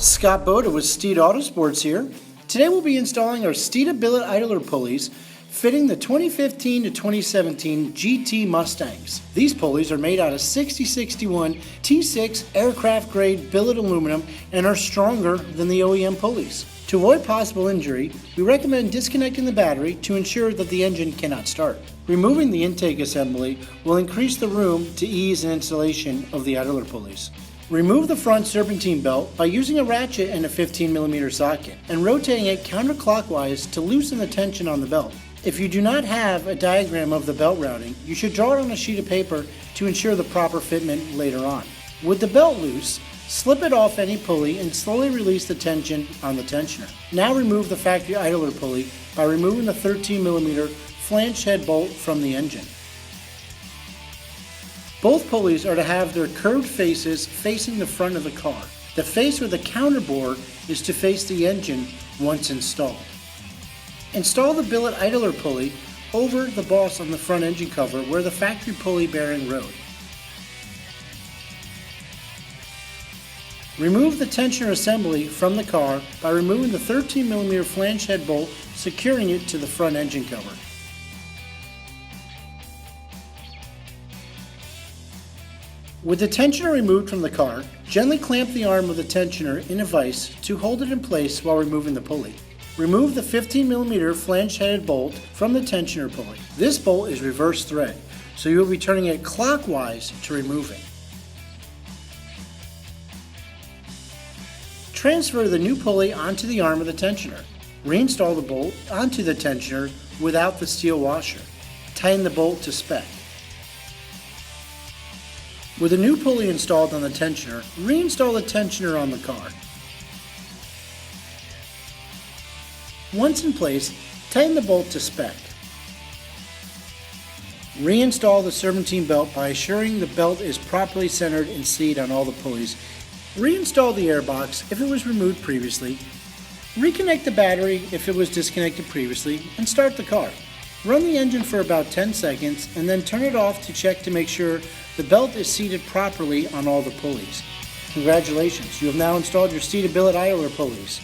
Scott Boda with Steeda Autosports here. Today we'll be installing our Steeda Billet idler pulleys fitting the 2015 to 2017 GT Mustangs. These pulleys are made out of 6061 T6 aircraft grade billet aluminum and are stronger than the OEM pulleys. To avoid possible injury, we recommend disconnecting the battery to ensure that the engine cannot start. Removing the intake assembly will increase the room to ease an installation of the idler pulleys. Remove the front serpentine belt by using a ratchet and a 15mm socket and rotating it counterclockwise to loosen the tension on the belt. If you do not have a diagram of the belt routing, you should draw it on a sheet of paper to ensure the proper fitment later on. With the belt loose, slip it off any pulley and slowly release the tension on the tensioner. Now remove the factory idler pulley by removing the 13mm flange head bolt from the engine. Both pulleys are to have their curved faces facing the front of the car. The face or the counterbore is to face the engine once installed. Install the billet idler pulley over the boss on the front engine cover where the factory pulley bearing rode. Remove the tensioner assembly from the car by removing the 13mm flange head bolt, securing it to the front engine cover. With the tensioner removed from the car, gently clamp the arm of the tensioner in a vise to hold it in place while removing the pulley. Remove the 15mm flange-headed bolt from the tensioner pulley. This bolt is reverse thread, so you will be turning it clockwise to remove it. Transfer the new pulley onto the arm of the tensioner. Reinstall the bolt onto the tensioner without the steel washer. Tighten the bolt to spec. With a new pulley installed on the tensioner, reinstall the tensioner on the car. Once in place, tighten the bolt to spec. Reinstall the serpentine belt by assuring the belt is properly centered and seated on all the pulleys. Reinstall the airbox if it was removed previously. Reconnect the battery if it was disconnected previously, and start the car. Run the engine for about 10 seconds and then turn it off to check to make sure the belt is seated properly on all the pulleys. Congratulations, you have now installed your Steeda Billet idler pulleys.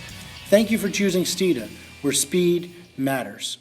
Thank you for choosing Steeda, where speed matters.